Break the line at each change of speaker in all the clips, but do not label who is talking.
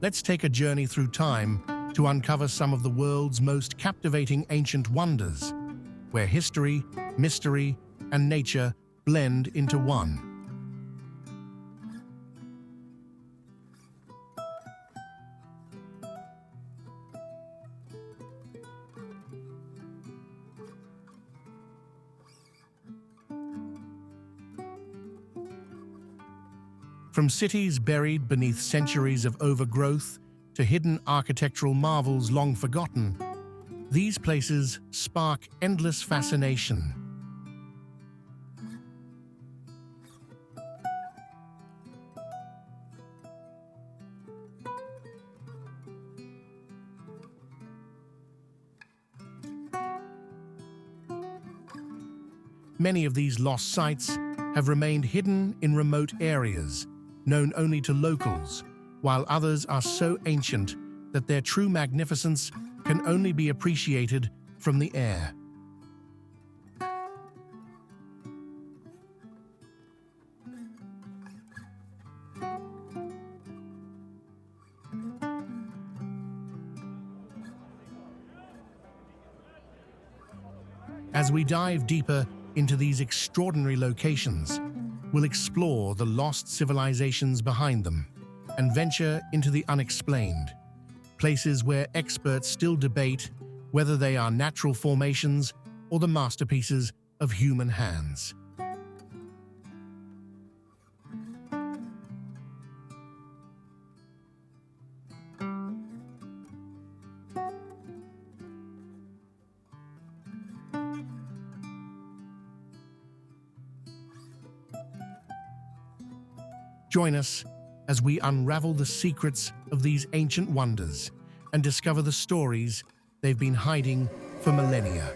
let's take a journey through time to uncover some of the world's most captivating ancient wonders, where history, mystery, and nature blend into one. From cities buried beneath centuries of overgrowth to hidden architectural marvels long forgotten, these places spark endless fascination. Many of these lost sites have remained hidden in remote areas, known only to locals, while others are so ancient that their true magnificence can only be appreciated from the air. As we dive deeper into these extraordinary locations, we'll explore the lost civilizations behind them and venture into the unexplained, places where experts still debate whether they are natural formations or the masterpieces of human hands. Join us as we unravel the secrets of these ancient wonders and discover the stories they've been hiding for millennia.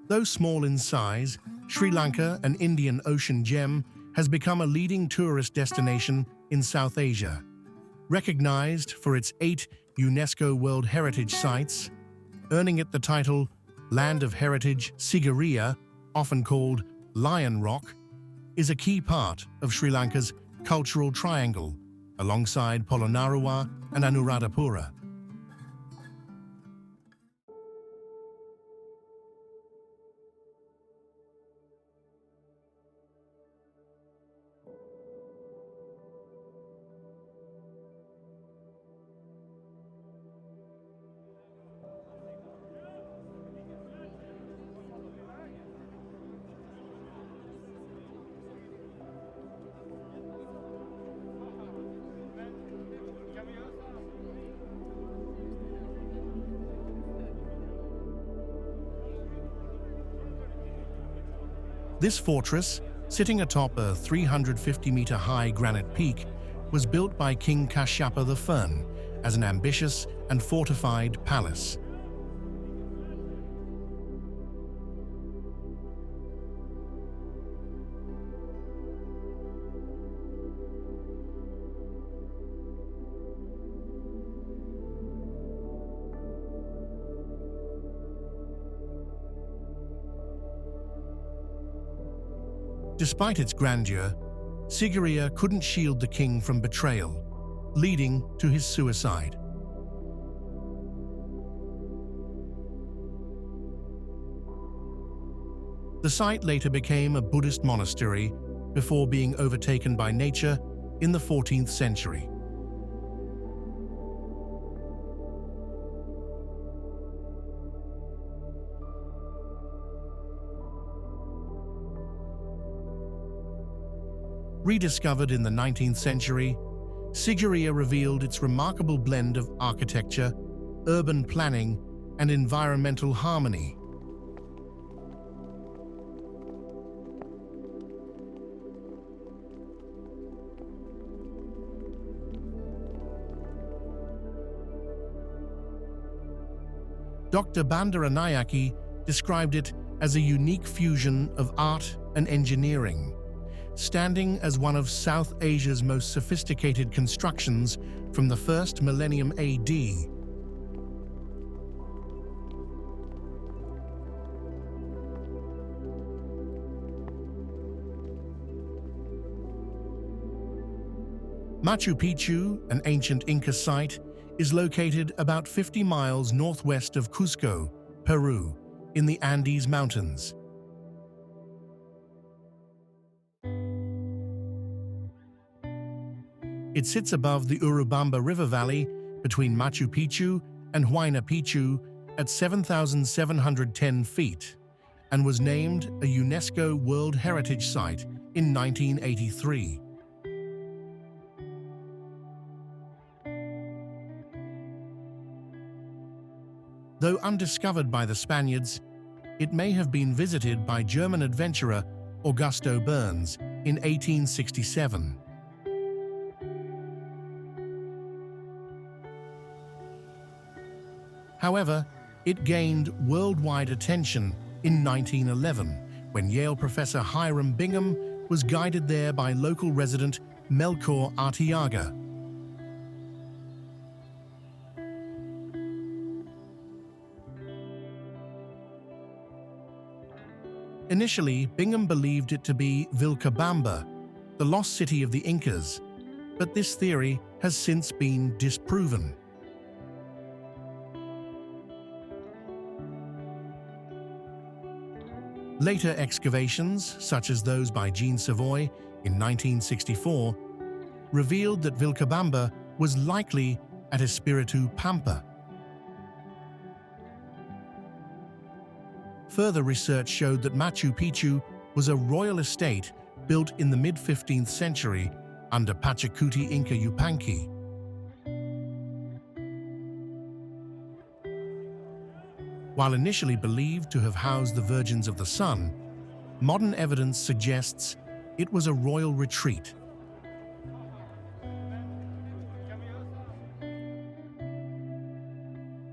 Though small in size, Sri Lanka, an Indian Ocean gem, has become a leading tourist destination in South Asia. Recognized for its 8 UNESCO World Heritage Sites, earning it the title Land of Heritage Sigiriya, often called Lion Rock, is a key part of Sri Lanka's cultural triangle, alongside Polonnaruwa and Anuradhapura. This fortress, sitting atop a 350-meter-high granite peak, was built by King Kashyapa I as an ambitious and fortified palace. Despite its grandeur, Sigiriya couldn't shield the king from betrayal, leading to his suicide. The site later became a Buddhist monastery before being overtaken by nature in the 14th century. Rediscovered in the 19th century, Sigiriya revealed its remarkable blend of architecture, urban planning, and environmental harmony. Dr. Bandaranayake described it as a unique fusion of art and engineering, standing as one of South Asia's most sophisticated constructions from the first millennium AD. Machu Picchu, an ancient Inca site, is located about 50 miles northwest of Cusco, Peru, in the Andes Mountains. It sits above the Urubamba River Valley between Machu Picchu and Huayna Picchu at 7,710 feet and was named a UNESCO World Heritage Site in 1983. Though undiscovered by the Spaniards, it may have been visited by German adventurer Augusto Burns in 1867. However, it gained worldwide attention in 1911 when Yale professor Hiram Bingham was guided there by local resident Melchor Arteaga. Initially, Bingham believed it to be Vilcabamba, the lost city of the Incas, but this theory has since been disproven. Later excavations, such as those by Jean Savoy in 1964, revealed that Vilcabamba was likely at Espiritu Pampa. Further research showed that Machu Picchu was a royal estate built in the mid-15th century under Pachacuti Inca Yupanqui. While initially believed to have housed the Virgins of the Sun, modern evidence suggests it was a royal retreat.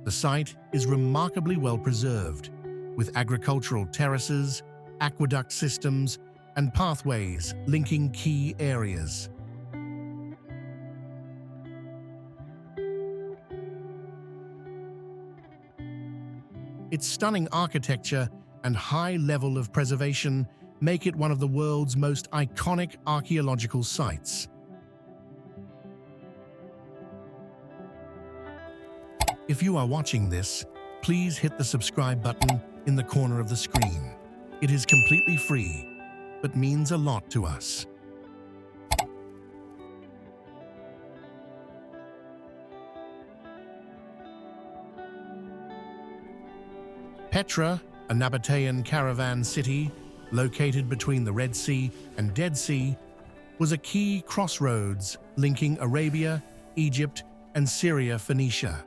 The site is remarkably well preserved, with agricultural terraces, aqueduct systems, and pathways linking key areas. Its stunning architecture and high level of preservation make it one of the world's most iconic archaeological sites. If you are watching this, please hit the subscribe button in the corner of the screen. It is completely free, but means a lot to us. Petra, a Nabatean caravan city located between the Red Sea and Dead Sea, was a key crossroads linking Arabia, Egypt, and Syria Phoenicia.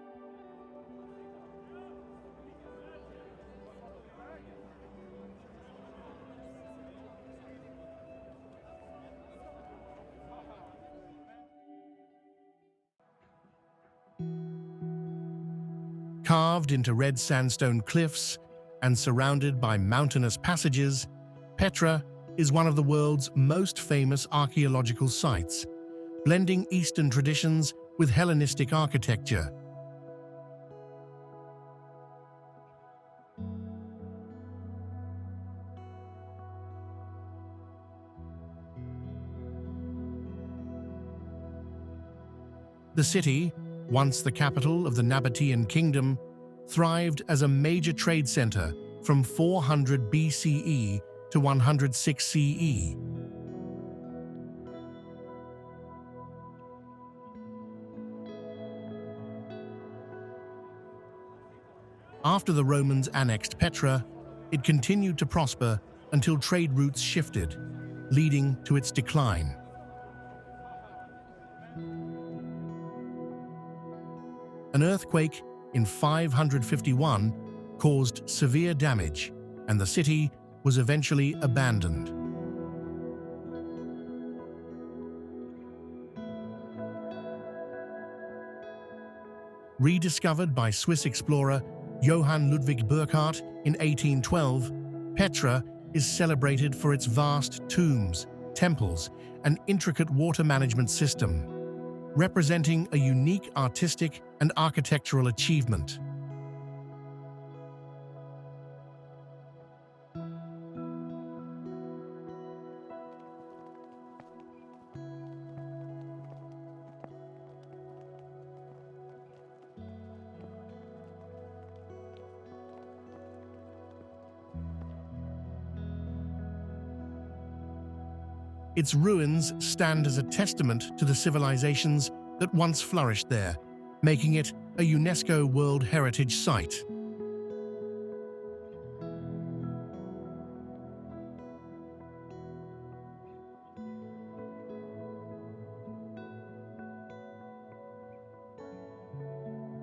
Carved into red sandstone cliffs and surrounded by mountainous passages, Petra is one of the world's most famous archaeological sites, blending Eastern traditions with Hellenistic architecture. The city, once the capital of the Nabatean kingdom, thrived as a major trade center from 400 BCE to 106 CE. After the Romans annexed Petra, it continued to prosper until trade routes shifted, leading to its decline. An earthquake in 551 caused severe damage, and the city was eventually abandoned. Rediscovered by Swiss explorer Johann Ludwig Burckhardt in 1812, Petra is celebrated for its vast tombs, temples, and intricate water management system, representing a unique artistic and architectural achievement. Its ruins stand as a testament to the civilizations that once flourished there, making it a UNESCO World Heritage Site.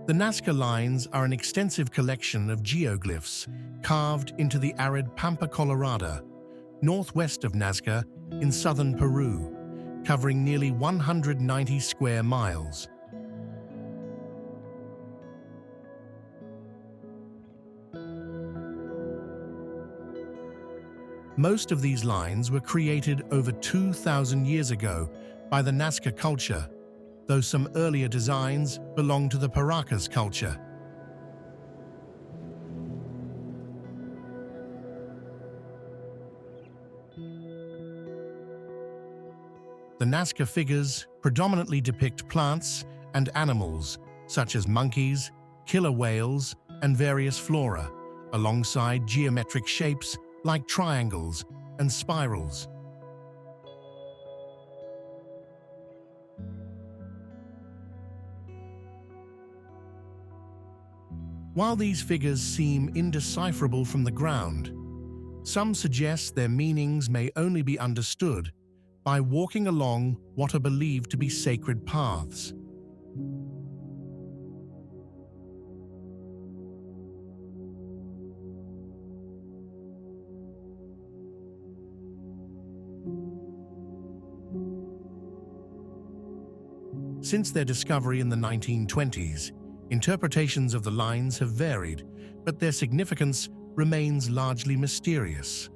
The Nazca lines are an extensive collection of geoglyphs carved into the arid Pampa Colorada, northwest of Nazca in southern Peru, covering nearly 190 square miles. Most of these lines were created over 2,000 years ago by the Nazca culture, though some earlier designs belong to the Paracas culture. The Nazca figures predominantly depict plants and animals, such as monkeys, killer whales, and various flora, alongside geometric shapes like triangles and spirals. While these figures seem indecipherable from the ground, some suggest their meanings may only be understood by walking along what are believed to be sacred paths. Since their discovery in the 1920s, interpretations of the lines have varied, but their significance remains largely mysterious.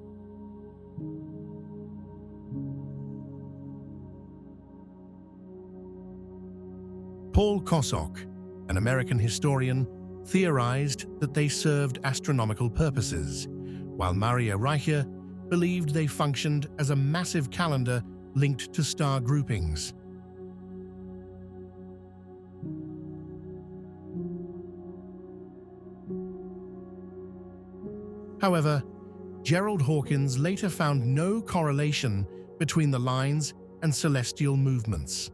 Paul Kosok, an American historian, theorized that they served astronomical purposes, while Maria Reiche believed they functioned as a massive calendar linked to star groupings. However, Gerald Hawkins later found no correlation between the lines and celestial movements.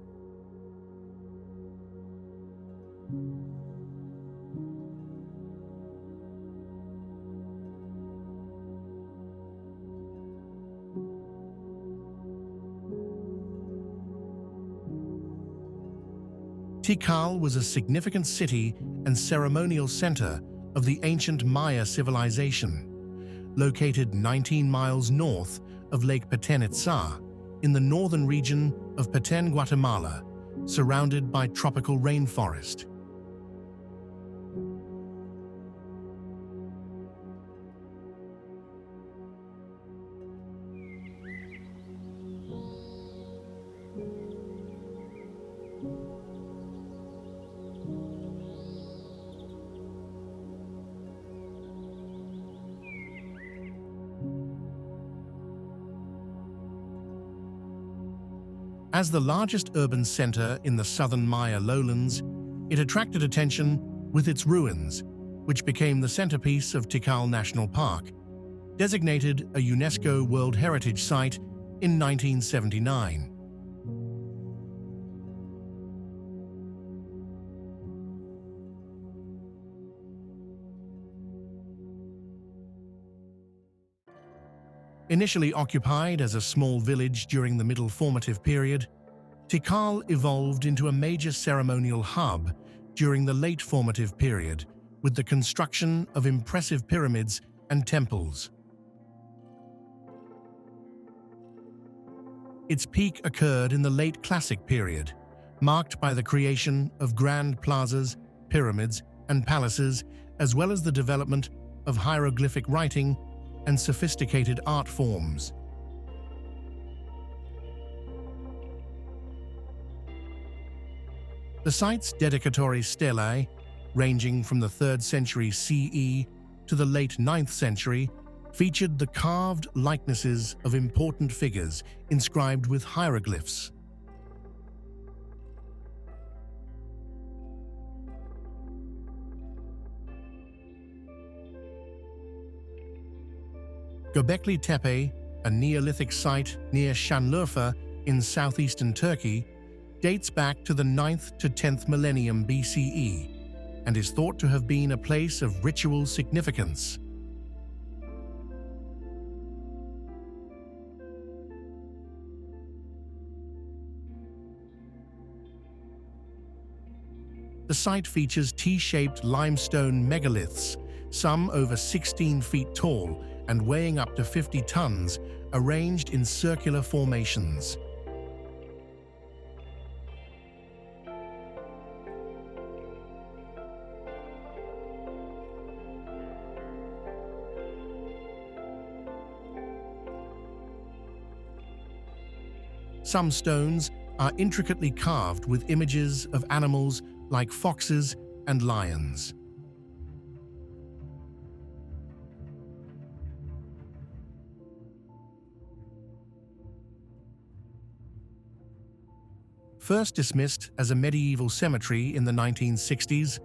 Tikal was a significant city and ceremonial center of the ancient Maya civilization, located 19 miles north of Lake Petén Itzá, in the northern region of Petén, Guatemala, surrounded by tropical rainforest. As the largest urban center in the southern Maya lowlands, it attracted attention with its ruins, which became the centerpiece of Tikal National Park, designated a UNESCO World Heritage Site in 1979. Initially occupied as a small village during the Middle Formative period, Tikal evolved into a major ceremonial hub during the Late Formative period, with the construction of impressive pyramids and temples. Its peak occurred in the Late Classic period, marked by the creation of grand plazas, pyramids, and palaces, as well as the development of hieroglyphic writing and sophisticated art forms. The site's dedicatory stelae, ranging from the 3rd century CE to the late 9th century, featured the carved likenesses of important figures inscribed with hieroglyphs. Gobekli Tepe, a Neolithic site near Şanlıurfa in southeastern Turkey, dates back to the 9th to 10th millennium BCE and is thought to have been a place of ritual significance. The site features T-shaped limestone megaliths, some over 16 feet tall and weighing up to 50 tons, arranged in circular formations. Some stones are intricately carved with images of animals like foxes and lions. First dismissed as a medieval cemetery in the 1960s,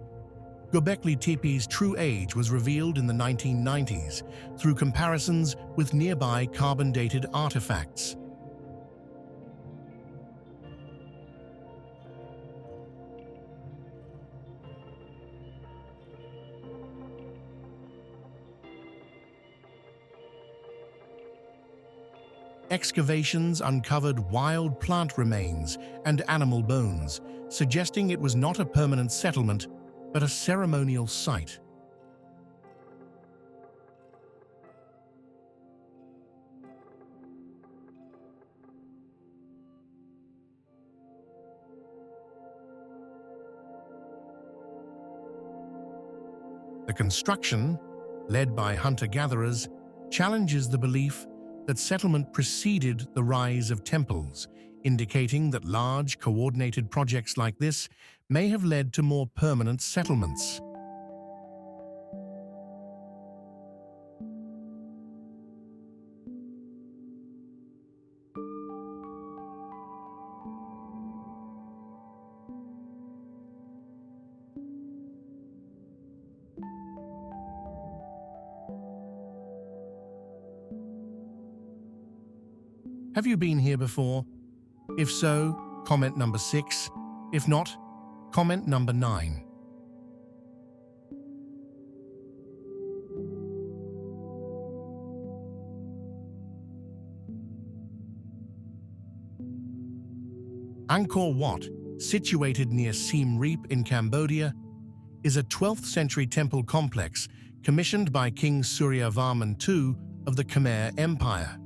Gobekli Tepe's true age was revealed in the 1990s through comparisons with nearby carbon-dated artifacts. Excavations uncovered wild plant remains and animal bones, suggesting it was not a permanent settlement, but a ceremonial site. The construction, led by hunter-gatherers, challenges the belief that settlement preceded the rise of temples, indicating that large, coordinated projects like this may have led to more permanent settlements. Have you been here before? If so, comment number 6. If not, comment number 9. Angkor Wat, situated near Siem Reap in Cambodia, is a 12th century temple complex commissioned by King Saqsaywaman II of the Khmer Empire.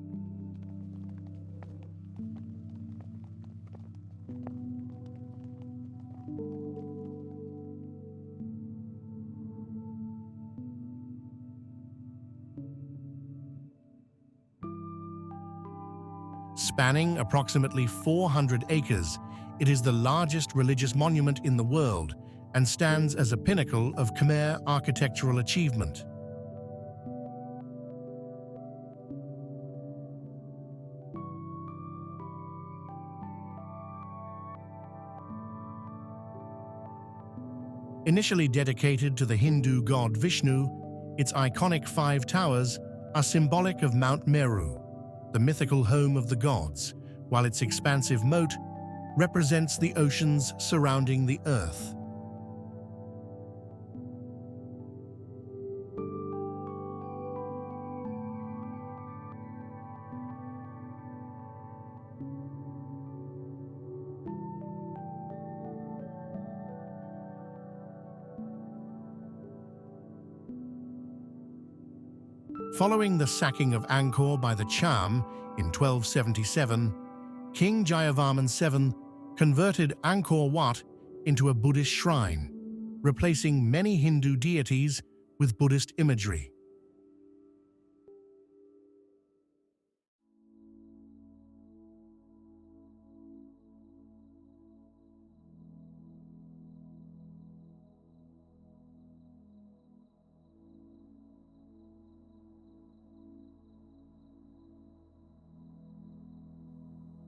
Spanning approximately 400 acres, it is the largest religious monument in the world and stands as a pinnacle of Khmer architectural achievement. Initially dedicated to the Hindu god Vishnu, its iconic 5 towers are symbolic of Mount Meru, the mythical home of the gods, while its expansive moat represents the oceans surrounding the earth. Following the sacking of Angkor by the Cham in 1277, King Jayavarman VII converted Angkor Wat into a Buddhist shrine, replacing many Hindu deities with Buddhist imagery.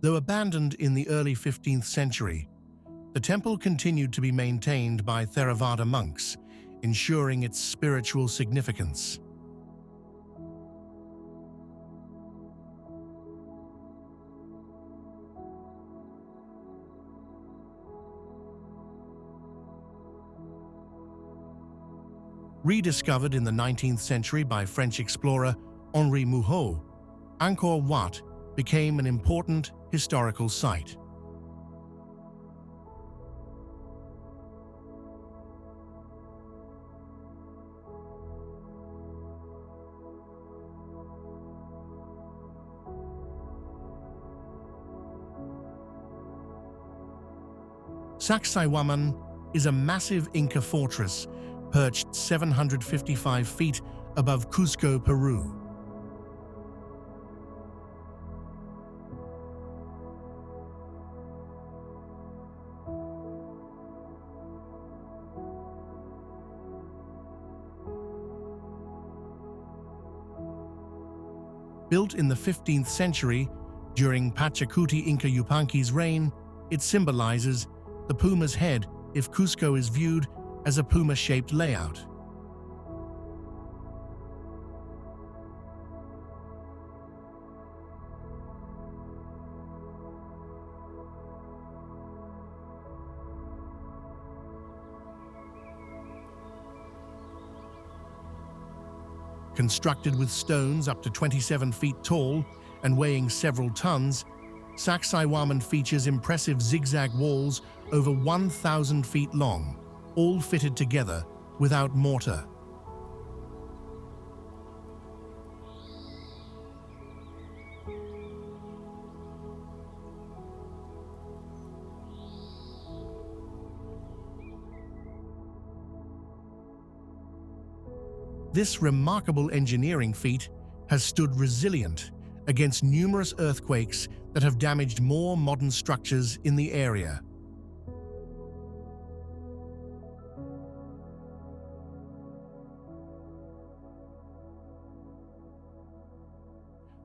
Though abandoned in the early 15th century, the temple continued to be maintained by Theravada monks, ensuring its spiritual significance. Rediscovered in the 19th century by French explorer Henri Mouhot, Angkor Wat became an important historical site. Saqsaywaman is a massive Inca fortress perched 755 feet above Cusco, Peru. Built in the 15th century, during Pachacuti Inca Yupanqui's reign, it symbolizes the puma's head if Cusco is viewed as a puma-shaped layout. Constructed with stones up to 27 feet tall and weighing several tons, Saqsaywaman features impressive zigzag walls over 1,000 feet long, all fitted together without mortar. This remarkable engineering feat has stood resilient against numerous earthquakes that have damaged more modern structures in the area.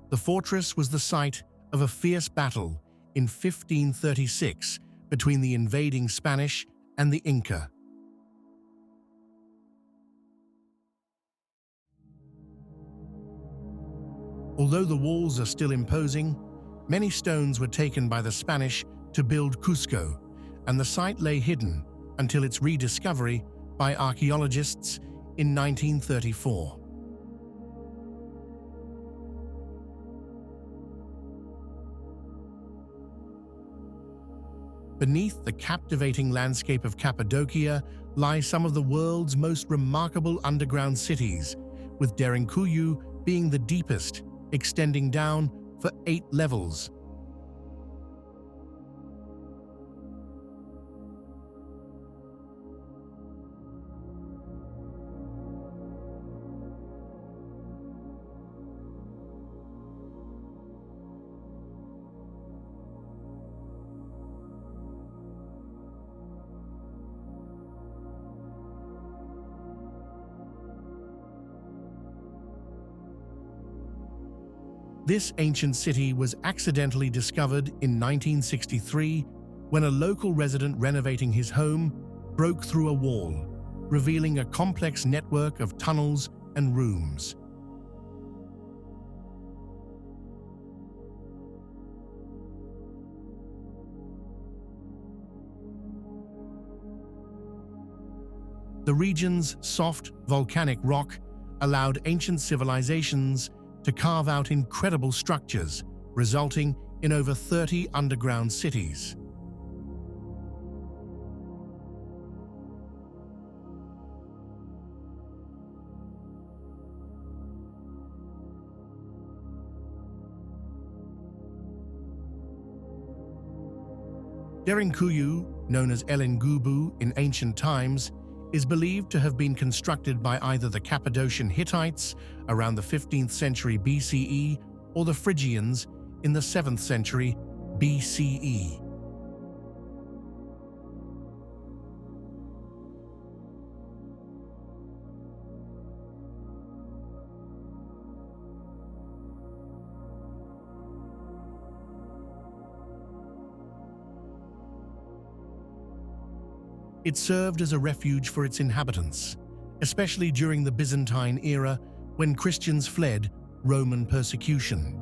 The fortress was the site of a fierce battle in 1536 between the invading Spanish and the Inca. Although the walls are still imposing, many stones were taken by the Spanish to build Cusco, and the site lay hidden until its rediscovery by archaeologists in 1934. Beneath the captivating landscape of Cappadocia lie some of the world's most remarkable underground cities, with Derinkuyu being the deepest, extending down for 8 levels. This ancient city was accidentally discovered in 1963 when a local resident renovating his home broke through a wall, revealing a complex network of tunnels and rooms. The region's soft volcanic rock allowed ancient civilizations to carve out incredible structures, resulting in over 30 underground cities. Derinkuyu, known as Ellora in ancient times, is believed to have been constructed by either the Cappadocian Hittites around the 15th century BCE or the Phrygians in the 7th century BCE. It served as a refuge for its inhabitants, especially during the Byzantine era when Christians fled Roman persecution.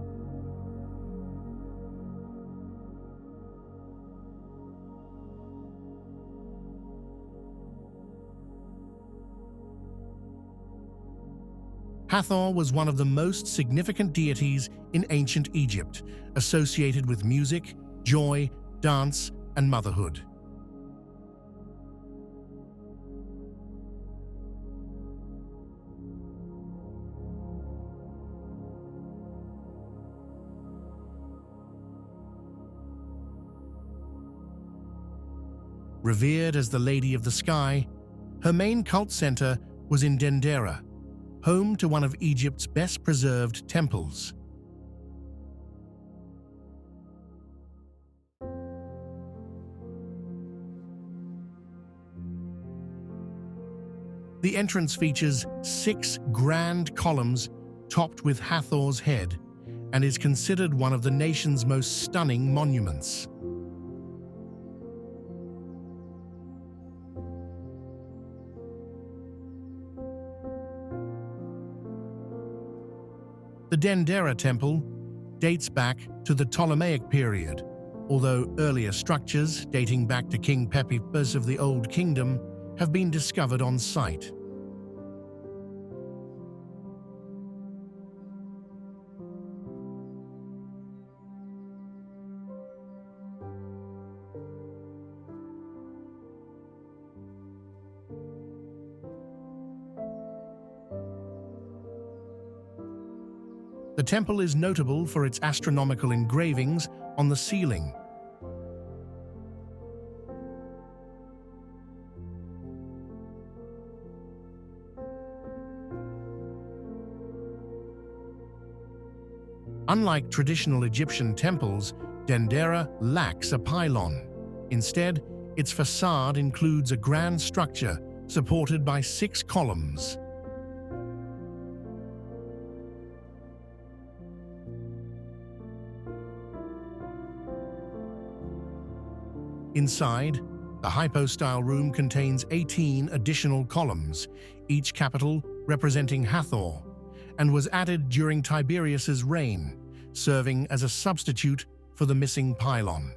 Hathor was one of the most significant deities in ancient Egypt, associated with music, joy, dance, and motherhood. Revered as the Lady of the Sky, her main cult center was in Dendera, home to one of Egypt's best-preserved temples. The entrance features 6 grand columns topped with Hathor's head and is considered one of the nation's most stunning monuments. The Dendera temple dates back to the Ptolemaic period, although earlier structures dating back to King Pepi I of the Old Kingdom have been discovered on site. The temple is notable for its astronomical engravings on the ceiling. Unlike traditional Egyptian temples, Dendera lacks a pylon. Instead, its facade includes a grand structure supported by 6 columns. Inside, the hypostyle room contains 18 additional columns, each capital representing Hathor, and was added during Tiberius's reign, serving as a substitute for the missing pylon.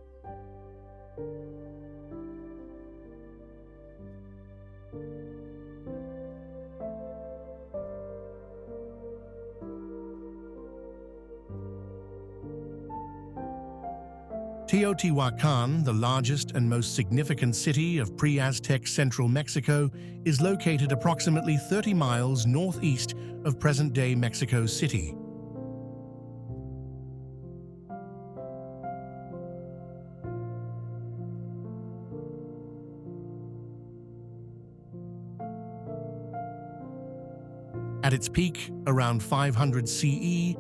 Teotihuacan, the largest and most significant city of pre-Aztec central Mexico, is located approximately 30 miles northeast of present-day Mexico City. At its peak, around 500 CE,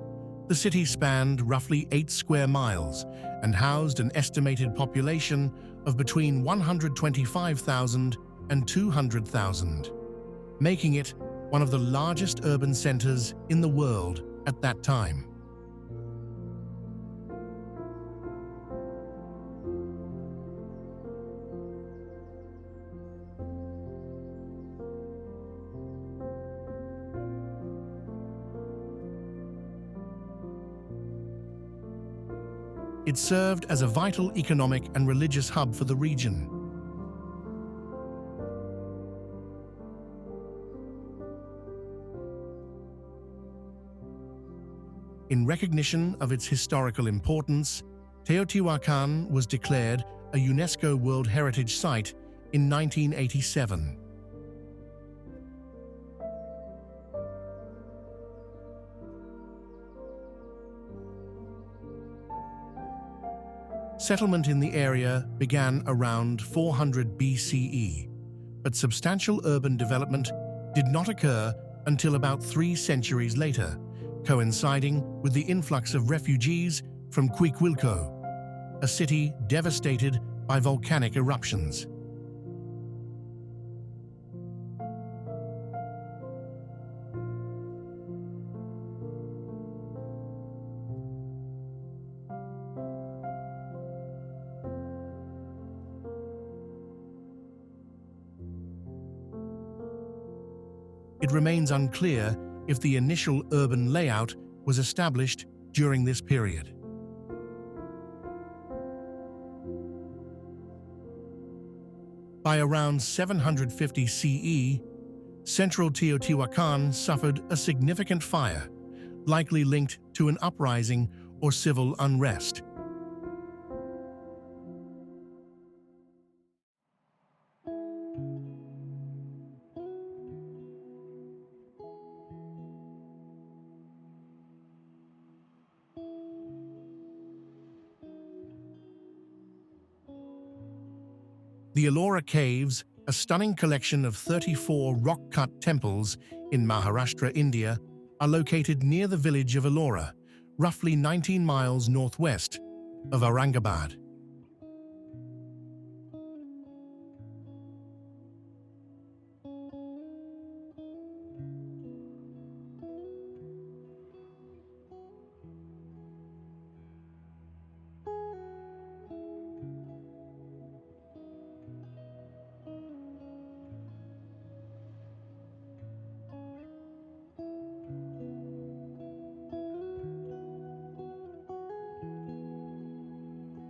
the city spanned roughly 8 square miles and housed an estimated population of between 125,000 and 200,000, making it one of the largest urban centers in the world at that time. It served as a vital economic and religious hub for the region. In recognition of its historical importance, Teotihuacan was declared a UNESCO World Heritage Site in 1987. Settlement in the area began around 400 BCE, but substantial urban development did not occur until about 3 centuries later, coinciding with the influx of refugees from Quiquilco, a city devastated by volcanic eruptions. It remains unclear if the initial urban layout was established during this period. By around 750 CE, Central Teotihuacan suffered a significant fire, likely linked to an uprising or civil unrest. The Ellora Caves, a stunning collection of 34 rock-cut temples in Maharashtra, India, are located near the village of Ellora, roughly 19 miles northwest of Aurangabad.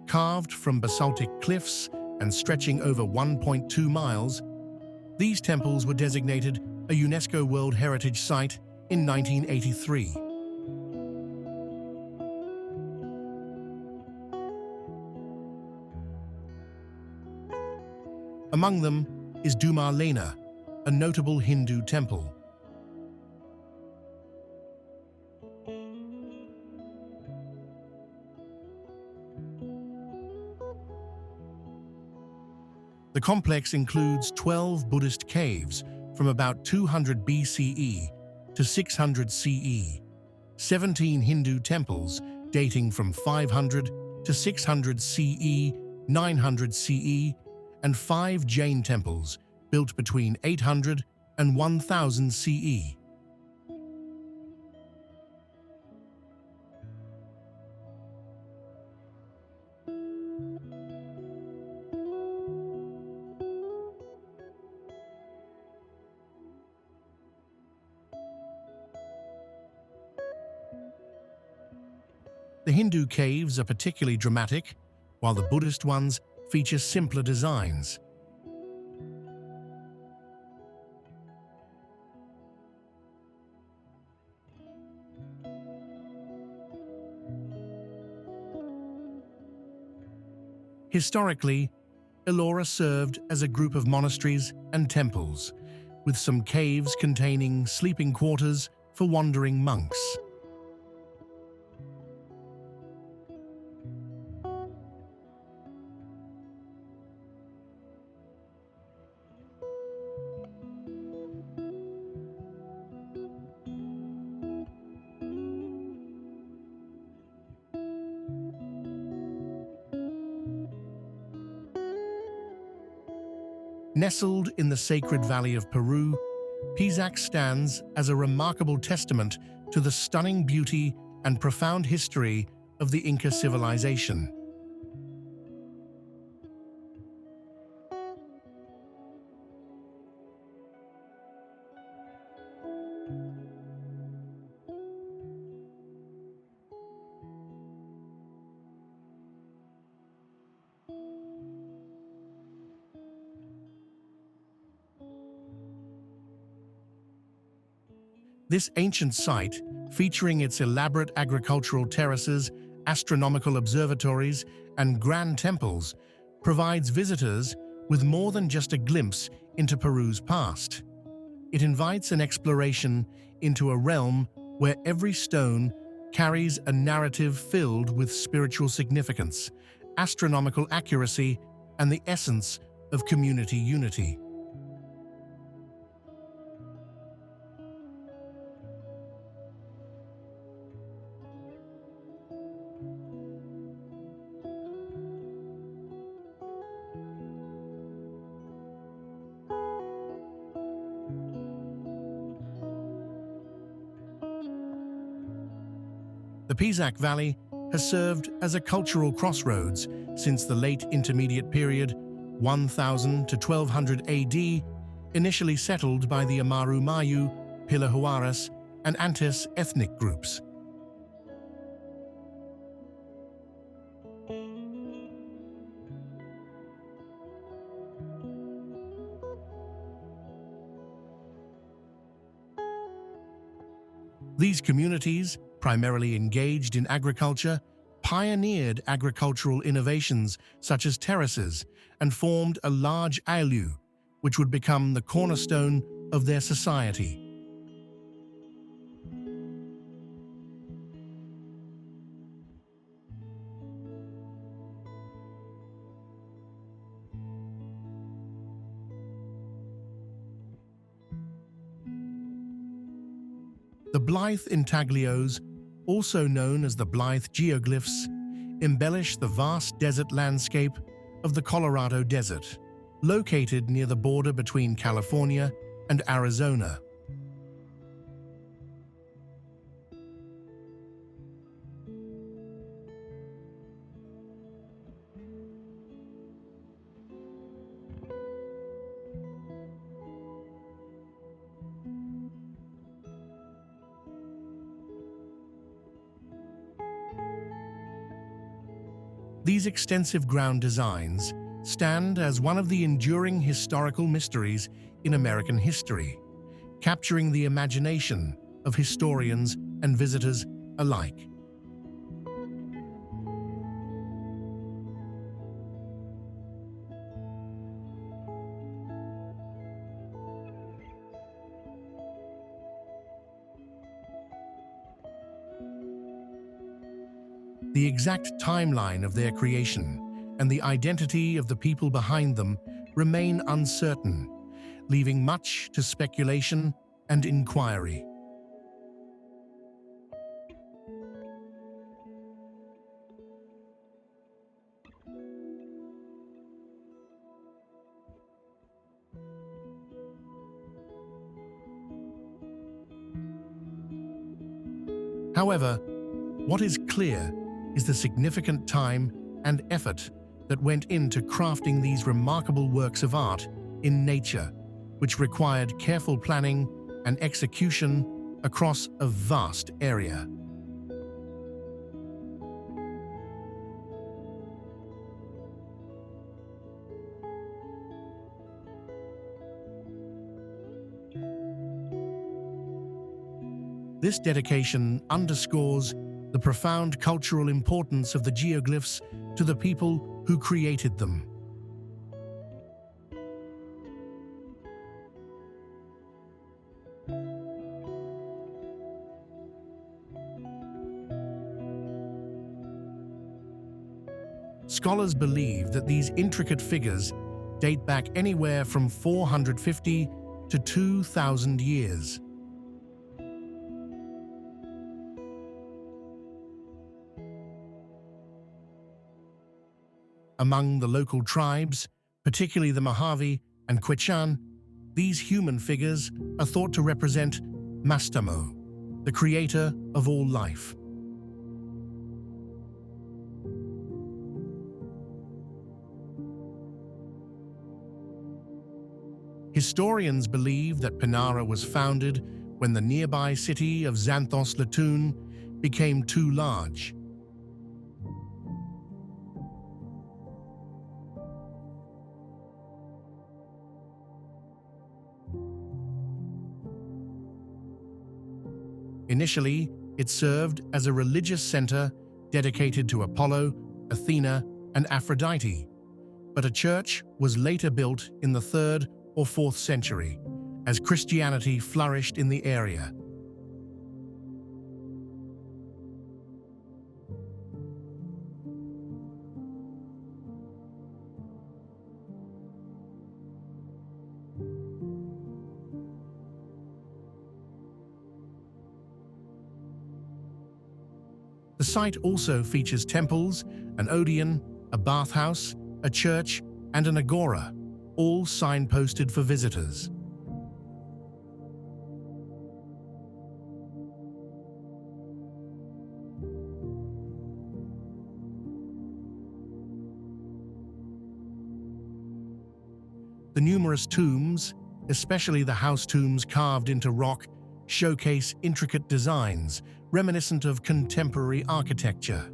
Carved from basaltic cliffs and stretching over 1.2 miles, these temples were designated a UNESCO World Heritage Site in 1983. Among them is Dumar Lena, a notable Hindu temple. The complex includes 12 Buddhist caves from about 200 BCE to 600 CE, 17 Hindu temples dating from 500 to 600 CE, 900 CE, and 5 Jain temples built between 800 and 1000 CE. The Hindu caves are particularly dramatic, while the Buddhist ones feature simpler designs. Historically, Ellora served as a group of monasteries and temples, with some caves containing sleeping quarters for wandering monks. Nestled in the sacred valley of Peru, Pisac stands as a remarkable testament to the stunning beauty and profound history of the Inca civilization. This ancient site, featuring its elaborate agricultural terraces, astronomical observatories, and grand temples, provides visitors with more than just a glimpse into Peru's past. It invites an exploration into a realm where every stone carries a narrative filled with spiritual significance, astronomical accuracy, and the essence of community unity. The Pisac Valley has served as a cultural crossroads since the late Intermediate period, 1000 to 1200 AD, initially settled by the Amaru Mayu, Pilahuaras, and Antis ethnic groups. These communities, primarily engaged in agriculture, pioneered agricultural innovations such as terraces and formed a large ayllu, which would become the cornerstone of their society. The Blythe Intaglios, also known as the Blythe Geoglyphs, embellish the vast desert landscape of the Colorado Desert, located near the border between California and Arizona. These extensive ground designs stand as one of the enduring historical mysteries in American history, capturing the imagination of historians and visitors alike. The exact timeline of their creation and the identity of the people behind them remain uncertain, leaving much to speculation and inquiry. However, what is clear is the significant time and effort that went into crafting these remarkable works of art in nature, which required careful planning and execution across a vast area. This dedication underscores the profound cultural importance of the geoglyphs to the people who created them. Scholars believe that these intricate figures date back anywhere from 450 to 2,000 years. Among the local tribes, particularly the Mojave and Quechan, these human figures are thought to represent Mastamo, the creator of all life. Historians believe that Pinara was founded when the nearby city of Xanthos Latun became too large. Initially, it served as a religious center dedicated to Apollo, Athena, and Aphrodite, but a church was later built in the 3rd or 4th century as Christianity flourished in the area. The site also features temples, an Odeon, a bathhouse, a church, and an agora, all signposted for visitors. The numerous tombs, especially the house tombs carved into rock, showcase intricate designs reminiscent of contemporary architecture.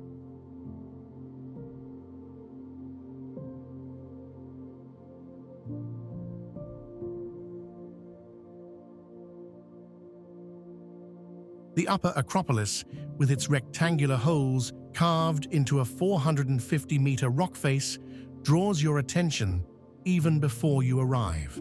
The upper Acropolis, with its rectangular holes carved into a 450-meter rock face, draws your attention even before you arrive.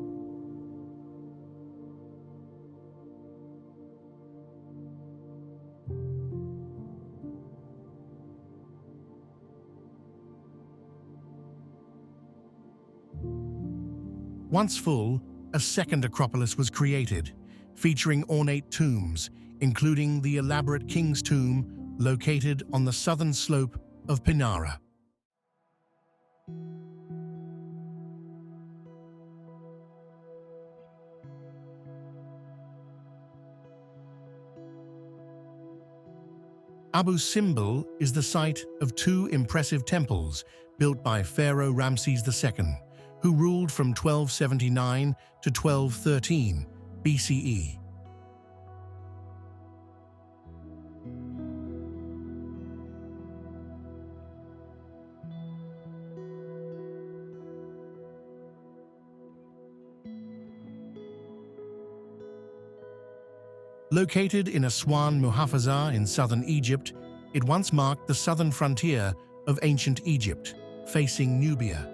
Once full, a second Acropolis was created, featuring ornate tombs, including the elaborate King's Tomb located on the southern slope of Pinara. Abu Simbel is the site of two impressive temples built by Pharaoh Ramses II, who ruled from 1279 to 1213 BCE. Located in Aswan Muhafazah in southern Egypt, it once marked the southern frontier of ancient Egypt, facing Nubia.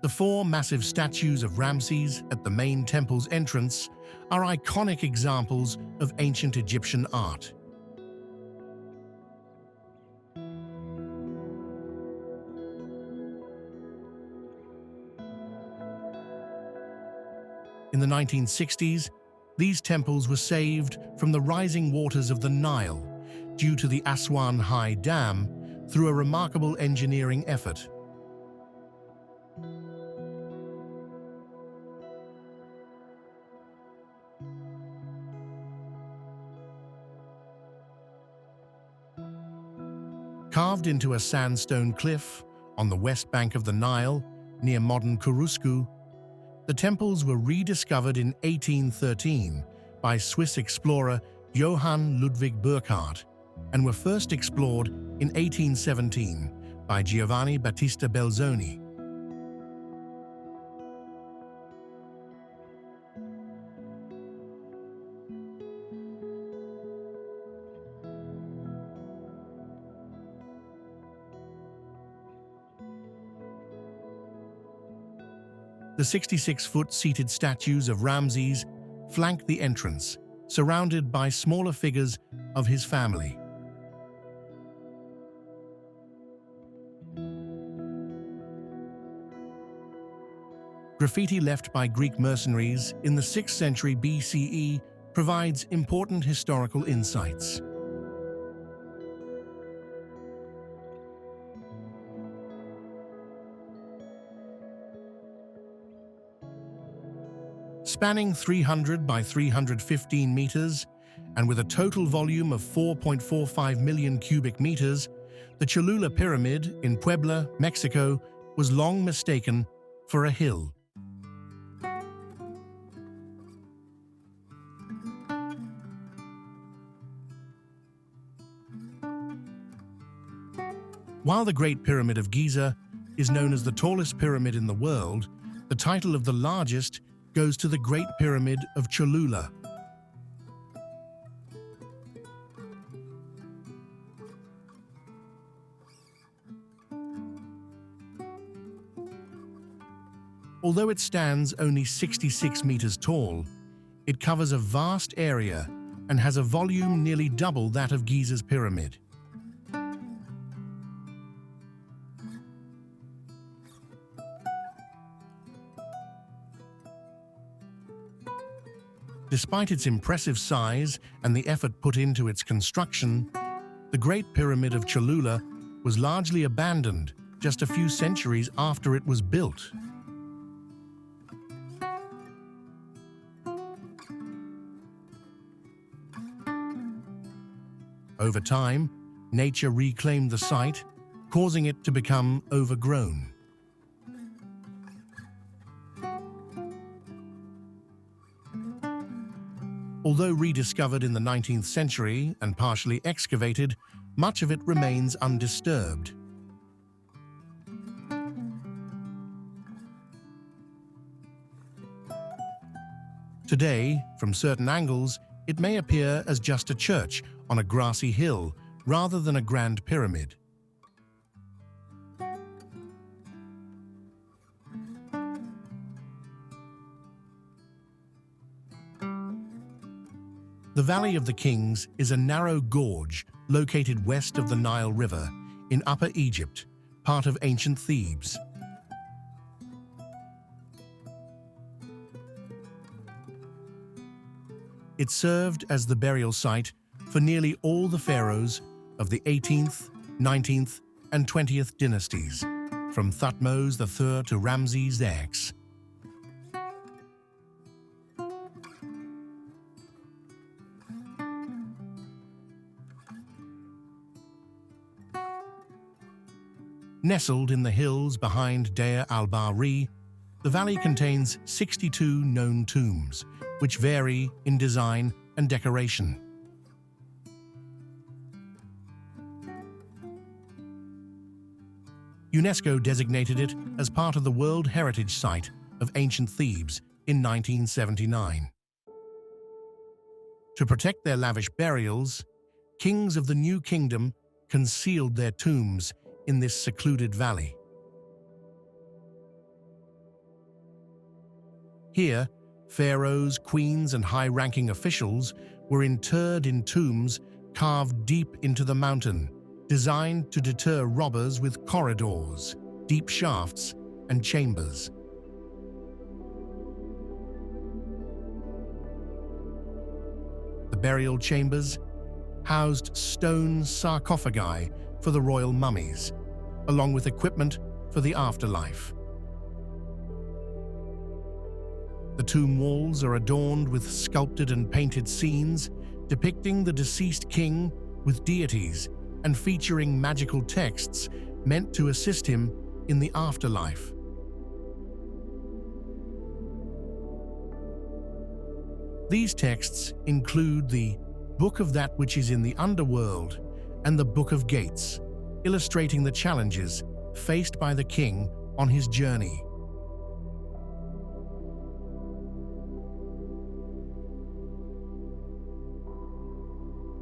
The four massive statues of Ramses at the main temple's entrance are iconic examples of ancient Egyptian art. In the 1960s, these temples were saved from the rising waters of the Nile due to the Aswan High Dam through a remarkable engineering effort. Carved into a sandstone cliff on the west bank of the Nile, near modern Kurusku, the temples were rediscovered in 1813 by Swiss explorer Johann Ludwig Burckhardt and were first explored in 1817 by Giovanni Battista Belzoni. The 66-foot seated statues of Ramses flank the entrance, surrounded by smaller figures of his family. Graffiti left by Greek mercenaries in the 6th century BCE provides important historical insights. Spanning 300 by 315 meters, and with a total volume of 4.45 million cubic meters, the Cholula Pyramid in Puebla, Mexico, was long mistaken for a hill. While the Great Pyramid of Giza is known as the tallest pyramid in the world, the title of the largest goes to the Great Pyramid of Cholula. Although it stands only 66 meters tall, it covers a vast area and has a volume nearly double that of Giza's pyramid. Despite its impressive size and the effort put into its construction, the Great Pyramid of Cholula was largely abandoned just a few centuries after it was built. Over time, nature reclaimed the site, causing it to become overgrown. Although rediscovered in the 19th century and partially excavated, much of it remains undisturbed. Today, from certain angles, it may appear as just a church on a grassy hill rather than a grand pyramid. The Valley of the Kings is a narrow gorge located west of the Nile River in Upper Egypt, part of ancient Thebes. It served as the burial site for nearly all the pharaohs of the 18th, 19th, and 20th dynasties, from Thutmose III to Ramses X. Nestled in the hills behind Deir al-Bahri, the valley contains 62 known tombs, which vary in design and decoration. UNESCO designated it as part of the World Heritage Site of Ancient Thebes in 1979. To protect their lavish burials, kings of the New Kingdom concealed their tombs in this secluded valley. Here, pharaohs, queens, and high-ranking officials were interred in tombs carved deep into the mountain, designed to deter robbers with corridors, deep shafts, and chambers. The burial chambers housed stone sarcophagi for the royal mummies, along with equipment for the afterlife. The tomb walls are adorned with sculpted and painted scenes depicting the deceased king with deities and featuring magical texts meant to assist him in the afterlife. These texts include the Book of That Which Is in the Underworld and the Book of Gates, illustrating the challenges faced by the king on his journey.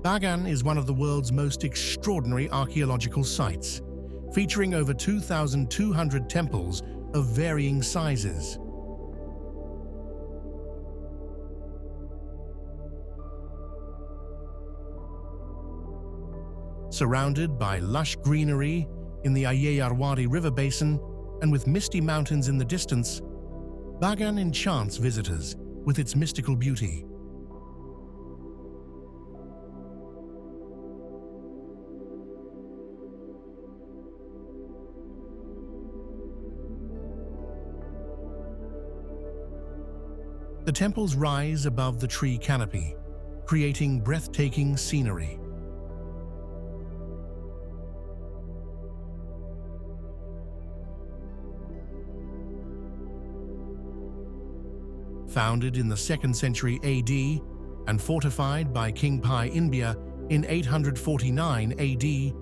Bagan is one of the world's most extraordinary archaeological sites, featuring over 2,200 temples of varying sizes. Surrounded by lush greenery in the Ayeyarwady River basin and with misty mountains in the distance, Bagan enchants visitors with its mystical beauty. The temples rise above the tree canopy, creating breathtaking scenery. Founded in the 2nd century AD and fortified by King Pai Inbya in 849 AD,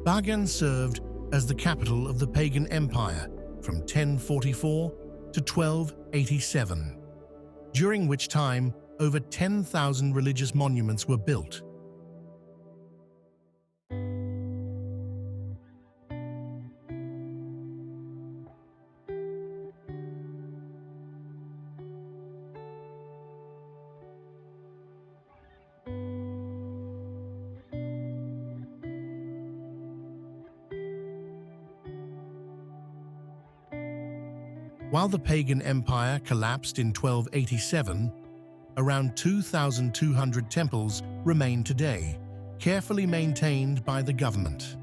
Bagan served as the capital of the pagan empire from 1044 to 1287, during which time over 10,000 religious monuments were built. While the pagan empire collapsed in 1287, around 2,200 temples remain today, carefully maintained by the government.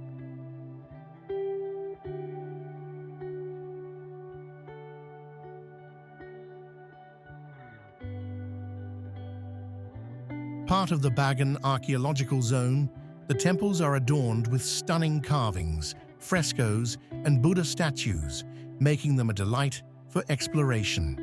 Part of the Bagan archaeological zone, the temples are adorned with stunning carvings, frescoes, and Buddha statues, making them a delight for exploration.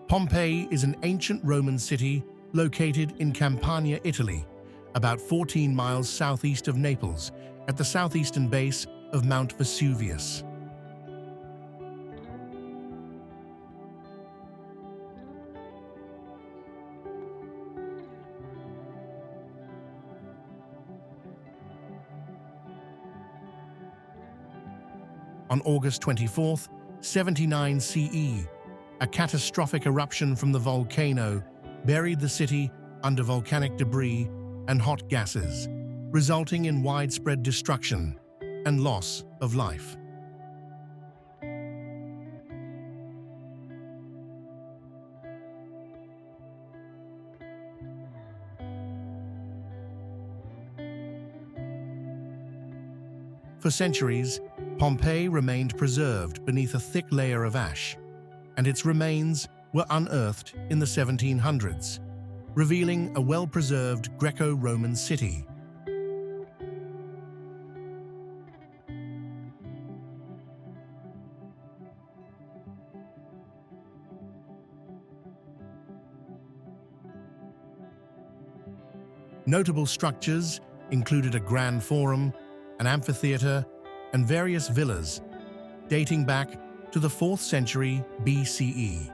Pompeii is an ancient Roman city located in Campania, Italy, about 14 miles southeast of Naples, at the southeastern base of Mount Vesuvius. On August 24, 79 CE, a catastrophic eruption from the volcano buried the city under volcanic debris and hot gases, resulting in widespread destruction and loss of life. For centuries, Pompeii remained preserved beneath a thick layer of ash, and its remains were unearthed in the 1700s, revealing a well-preserved Greco-Roman city. Notable structures included a grand forum, an amphitheater, and various villas, dating back to the 4th century BCE.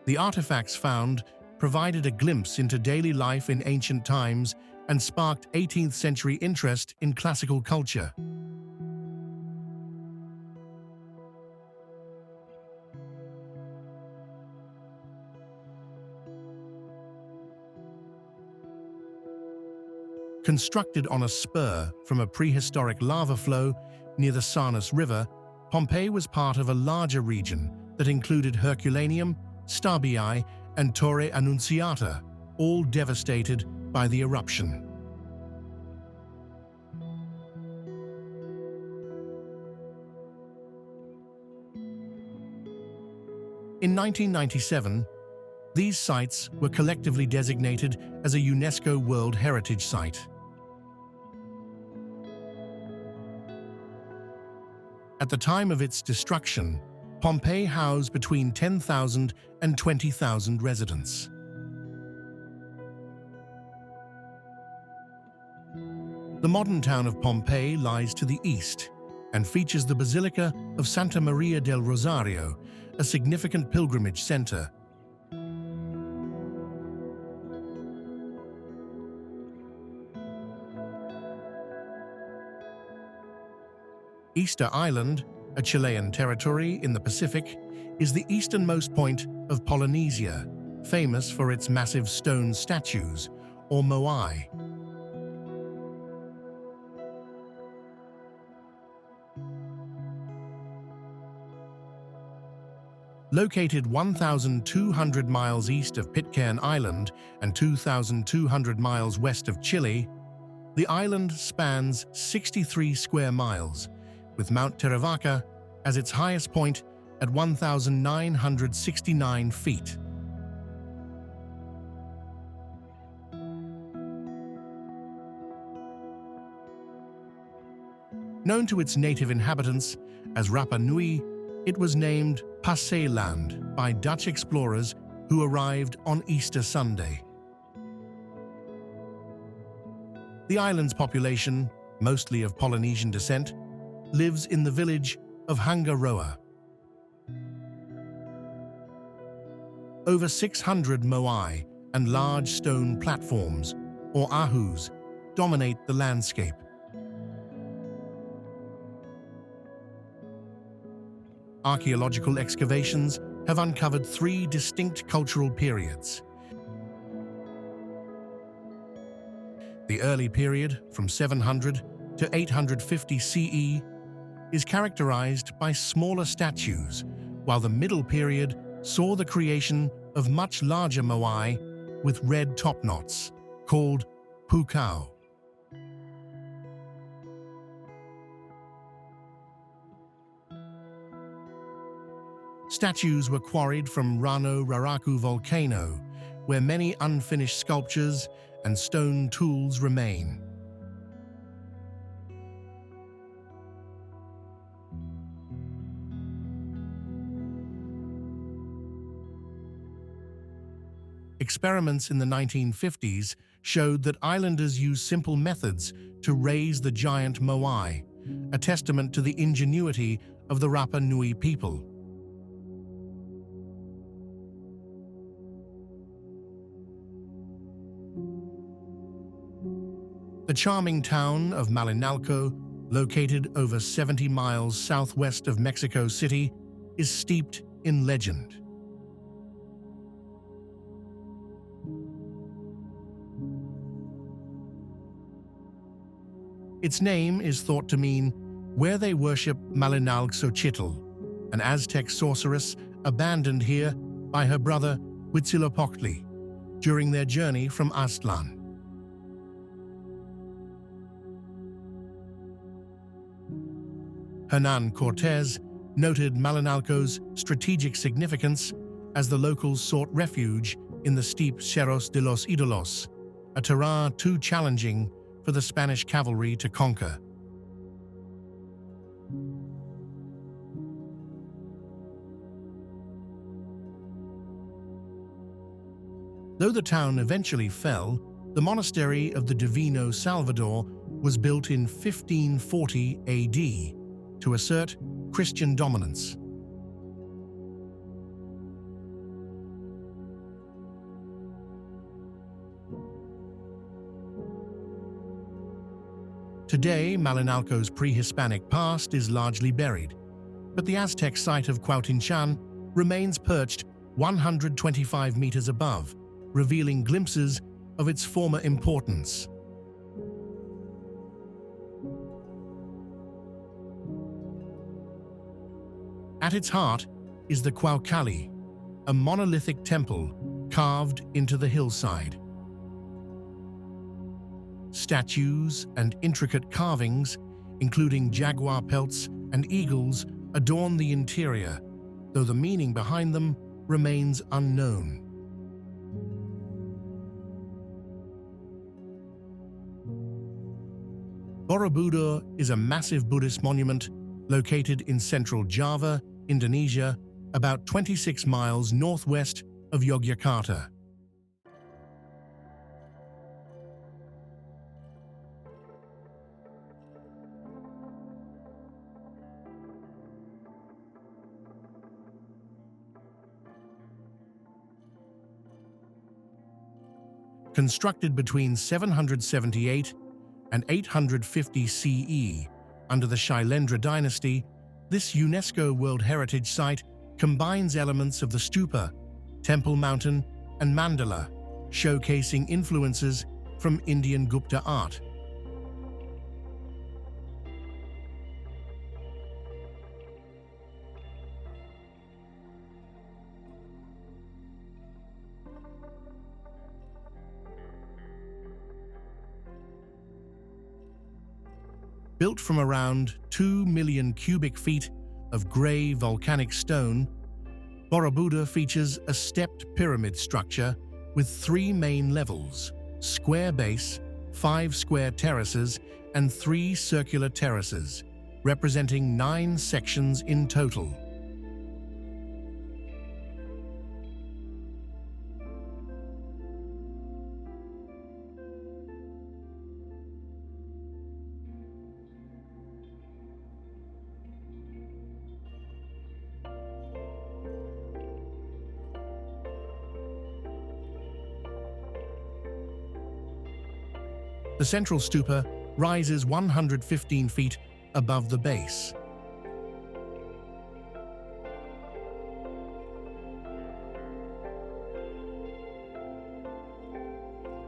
The artifacts found provided a glimpse into daily life in ancient times and sparked 18th century interest in classical culture. Constructed on a spur from a prehistoric lava flow near the Sarnus River, Pompeii was part of a larger region that included Herculaneum, Stabii, and Torre Annunziata, all devastated by the eruption. In 1997, these sites were collectively designated as a UNESCO World Heritage Site. At the time of its destruction, Pompeii housed between 10,000 and 20,000 residents. The modern town of Pompeii lies to the east and features the Basilica of Santa Maria del Rosario, a significant pilgrimage center. Easter Island, a Chilean territory in the Pacific, is the easternmost point of Polynesia, famous for its massive stone statues, or moai. Located 1,200 miles east of Pitcairn Island and 2,200 miles west of Chile, the island spans 63 square miles, with Mount Teravaca as its highest point at 1,969 feet. Known to its native inhabitants as Rapa Nui, it was named Passeiland by Dutch explorers who arrived on Easter Sunday. The island's population, mostly of Polynesian descent, lives in the village of Hangaroa. Over 600 moai and large stone platforms, or ahus, dominate the landscape. Archaeological excavations have uncovered 3 distinct cultural periods. The early period, from 700 to 850 CE, is characterized by smaller statues, while the middle period saw the creation of much larger moai with red topknots, called pukao. Statues were quarried from Rano Raraku volcano, where many unfinished sculptures and stone tools remain. Experiments in the 1950s showed that islanders used simple methods to raise the giant moai, a testament to the ingenuity of the Rapa Nui people. The charming town of Malinalco, located over 70 miles southwest of Mexico City, is steeped in legend. Its name is thought to mean where they worship Malinalxochitl, an Aztec sorceress abandoned here by her brother Huitzilopochtli during their journey from Aztlan. Hernan Cortés noted Malinalco's strategic significance as the locals sought refuge in the steep Cerros de los Ídolos, a terrain too challenging for the Spanish cavalry to conquer. Though the town eventually fell, the monastery of the Divino Salvador was built in 1540 AD to assert Christian dominance. Today, Malinalco's pre-Hispanic past is largely buried, but the Aztec site of Cuautinchan remains perched 125 meters above, revealing glimpses of its former importance. At its heart is the Cuauhtli, a monolithic temple carved into the hillside. Statues and intricate carvings, including jaguar pelts and eagles, adorn the interior, though the meaning behind them remains unknown. Borobudur is a massive Buddhist monument located in central Java, Indonesia, about 26 miles northwest of Yogyakarta. Constructed between 778 and 850 CE under the Shailendra dynasty, this UNESCO World Heritage Site combines elements of the stupa, temple mountain, and mandala, showcasing influences from Indian Gupta art. Built from around 2 million cubic feet of grey volcanic stone, Borobudur features a stepped pyramid structure with 3 main levels: square base, 5 square terraces, and 3 circular terraces, representing 9 sections in total. The central stupa rises 115 feet above the base.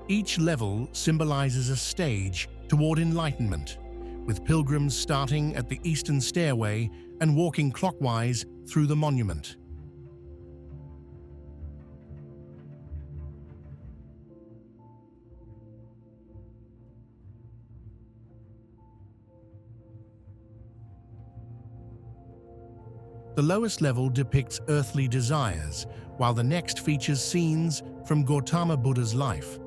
Each level symbolizes a stage toward enlightenment, with pilgrims starting at the eastern stairway and walking clockwise through the monument. The lowest level depicts earthly desires, while the next features scenes from Gautama Buddha's life.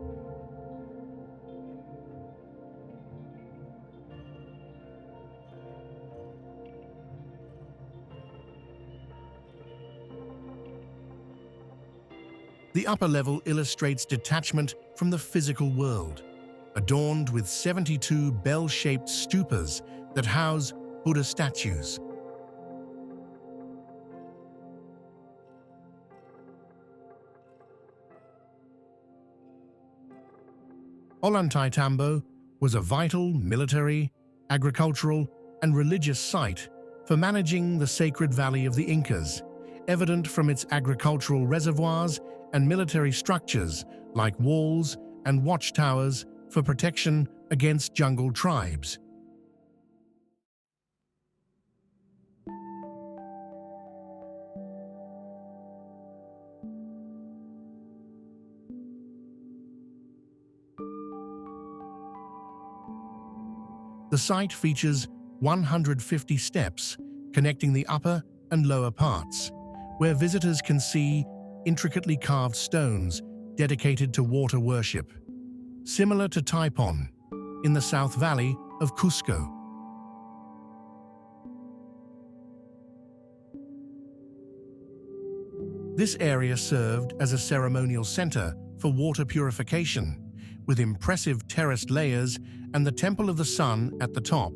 The upper level illustrates detachment from the physical world, adorned with 72 bell-shaped stupas that house Buddha statues. Ollantaytambo was a vital military, agricultural, and religious site for managing the sacred valley of the Incas, evident from its agricultural reservoirs and military structures like walls and watchtowers for protection against jungle tribes. The site features 150 steps connecting the upper and lower parts, where visitors can see intricately carved stones dedicated to water worship, similar to Taipon in the South Valley of Cusco. This area served as a ceremonial center for water purification, with impressive terraced layers and the Temple of the Sun at the top.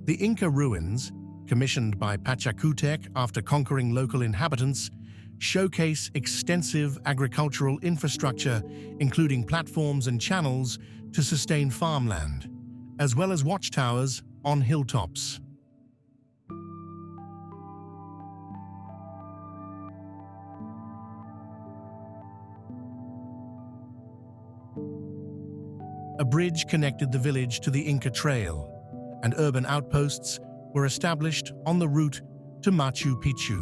The Inca ruins, commissioned by Pachacutec after conquering local inhabitants, showcase extensive agricultural infrastructure, including platforms and channels to sustain farmland, as well as watchtowers on hilltops. A bridge connected the village to the Inca Trail, and urban outposts were established on the route to Machu Picchu.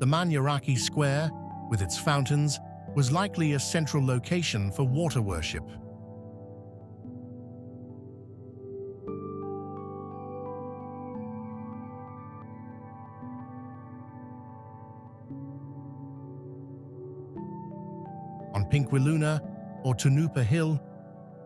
The Manyaraki Square, with its fountains, was likely a central location for water worship. On Pinquiluna or Tunupa Hill,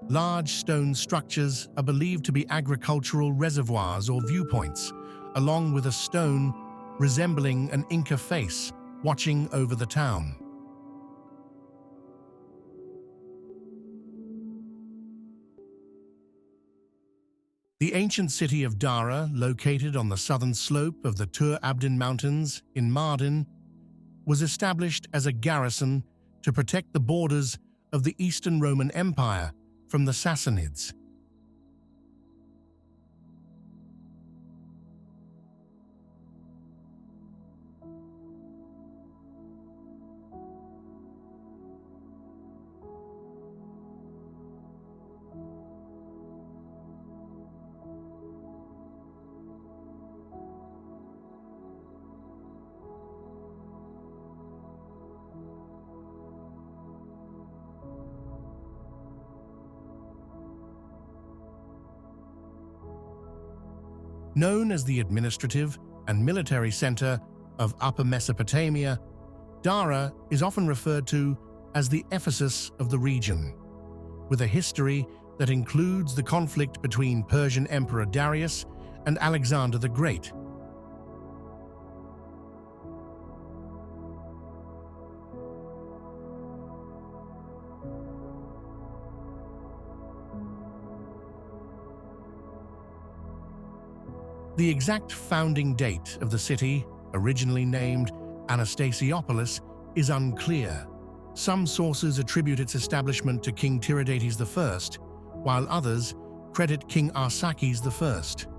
large stone structures are believed to be agricultural reservoirs or viewpoints, along with a stone resembling an Inca face watching over the town. The ancient city of Dara, located on the southern slope of the Tur Abdin Mountains in Mardin, was established as a garrison to protect the borders of the Eastern Roman Empire from the Sassanids. Known as the administrative and military center of Upper Mesopotamia, Dara is often referred to as the Ephesus of the region, with a history that includes the conflict between Persian Emperor Darius and Alexander the Great. The exact founding date of the city, originally named Anastasiopolis, is unclear. Some sources attribute its establishment to King Tiridates I, while others credit King Arsaces I.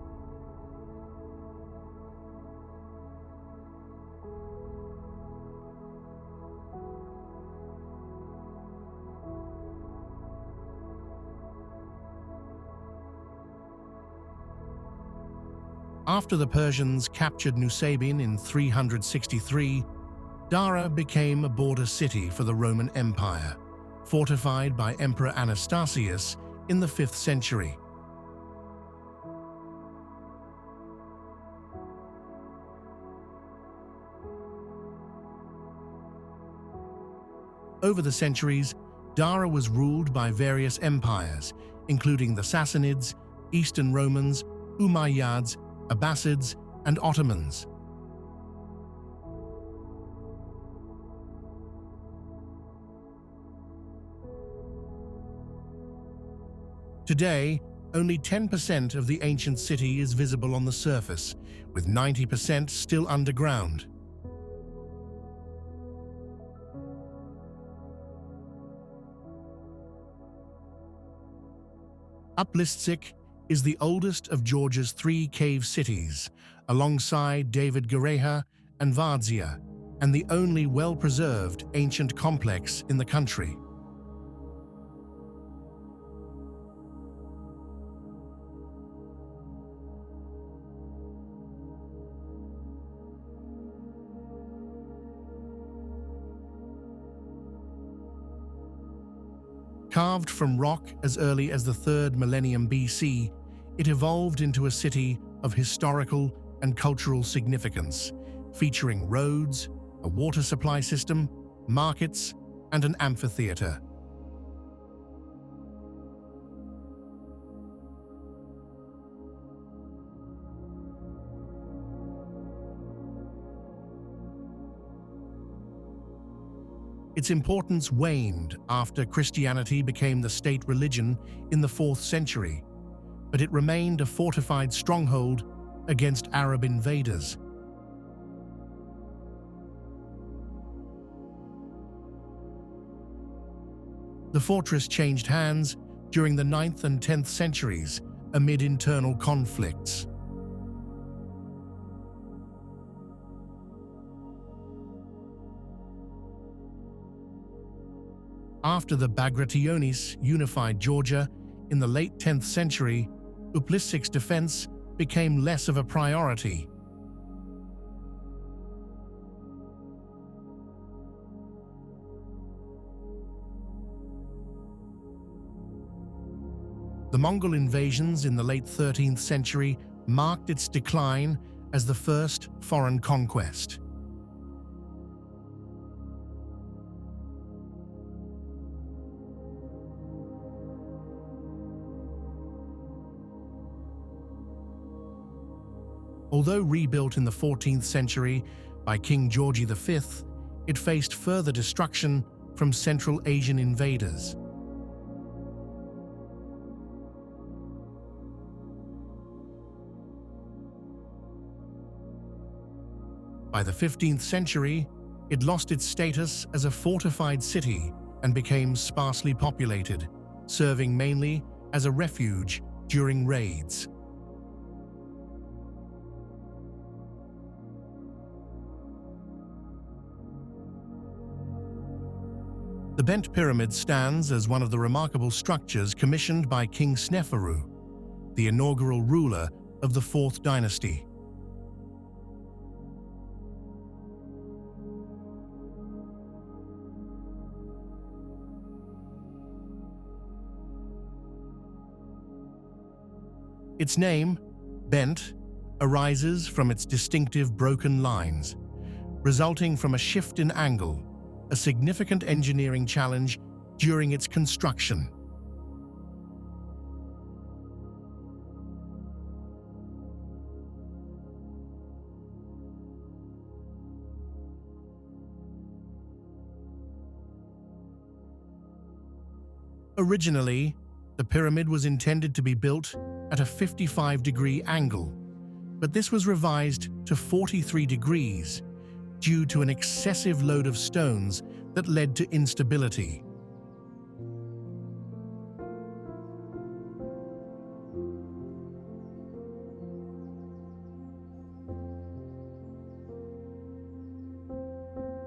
After the Persians captured Nusaybin in 363, Dara became a border city for the Roman Empire, fortified by Emperor Anastasius in the 5th century. Over the centuries, Dara was ruled by various empires, including the Sassanids, Eastern Romans, Umayyads, Abbasids, and Ottomans. Today, only 10% of the ancient city is visible on the surface, with 90% still underground. Uplistsik is the oldest of Georgia's three cave cities, alongside David Gereha and Vardzia, and the only well-preserved ancient complex in the country. Carved from rock as early as the 3rd millennium BC, it evolved into a city of historical and cultural significance, featuring roads, a water supply system, markets, and an amphitheater. Its importance waned after Christianity became the state religion in the 4th century, but it remained a fortified stronghold against Arab invaders. The fortress changed hands during the 9th and 10th centuries amid internal conflicts. After the Bagrationis unified Georgia in the late 10th century, Uplistsik's defense became less of a priority. The Mongol invasions in the late 13th century marked its decline as the first foreign conquest. Although rebuilt in the 14th century by King George V, it faced further destruction from Central Asian invaders. By the 15th century, it lost its status as a fortified city and became sparsely populated, serving mainly as a refuge during raids. The Bent Pyramid stands as one of the remarkable structures commissioned by King Sneferu, the inaugural ruler of the 4th dynasty. Its name, Bent, arises from its distinctive broken lines, resulting from a shift in angle, a significant engineering challenge during its construction. Originally, the pyramid was intended to be built at a 55-degree angle, but this was revised to 43 degrees due to an excessive load of stones that led to instability.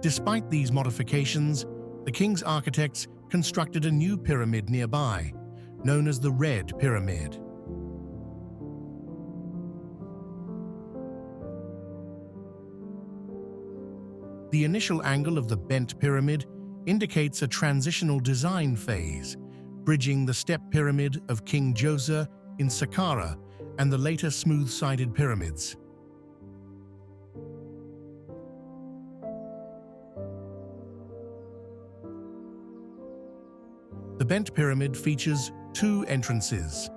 Despite these modifications, the king's architects constructed a new pyramid nearby, known as the Red Pyramid. The initial angle of the Bent Pyramid indicates a transitional design phase, bridging the step pyramid of King Djoser in Saqqara and the later smooth-sided pyramids. bent pyramid features two entrances,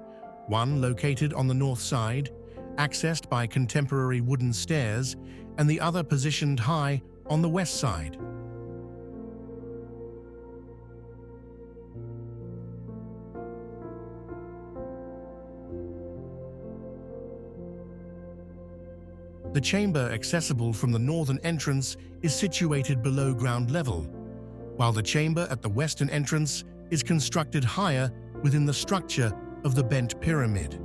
one located on the north side, accessed by contemporary wooden stairs, and the other positioned high on the west side. The chamber accessible from the northern entrance is situated below ground level, while the chamber at the western entrance is constructed higher within the structure of the bent pyramid.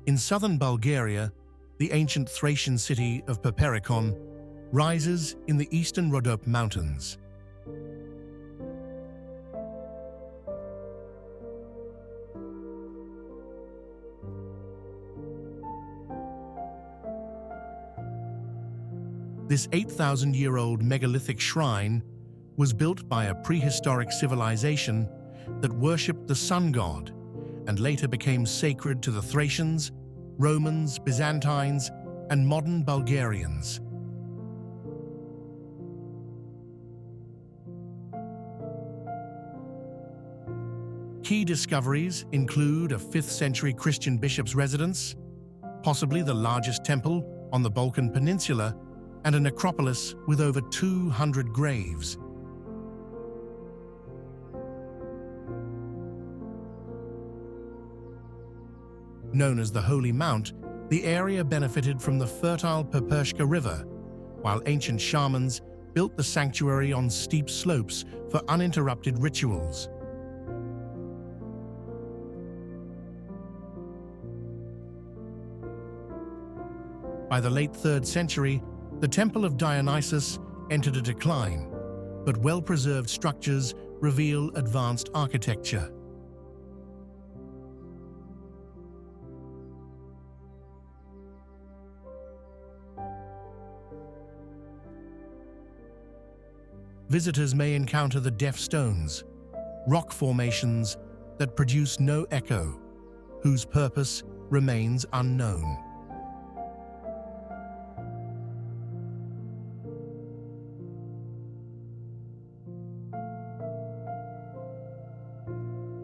In southern Bulgaria, the ancient Thracian city of Paperikon rises in the eastern Rhodope Mountains. This 8,000-year-old megalithic shrine was built by a prehistoric civilization that worshipped the sun god and later became sacred to the Thracians, Romans, Byzantines, and modern Bulgarians. Key discoveries include a 5th-century Christian bishop's residence, possibly the largest temple on the Balkan Peninsula, and a necropolis with over 200 graves. Known as the Holy Mount, the area benefited from the fertile Perpershka River, while ancient shamans built the sanctuary on steep slopes for uninterrupted rituals. By the late 3rd century, the Temple of Dionysus entered a decline, but well-preserved structures reveal advanced architecture. Visitors may encounter the deaf stones, rock formations that produce no echo, whose purpose remains unknown.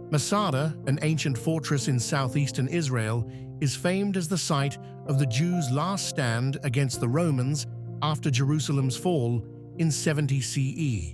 Masada, an ancient fortress in southeastern Israel, is famed as the site of the Jews' last stand against the Romans after Jerusalem's fall in 70 CE.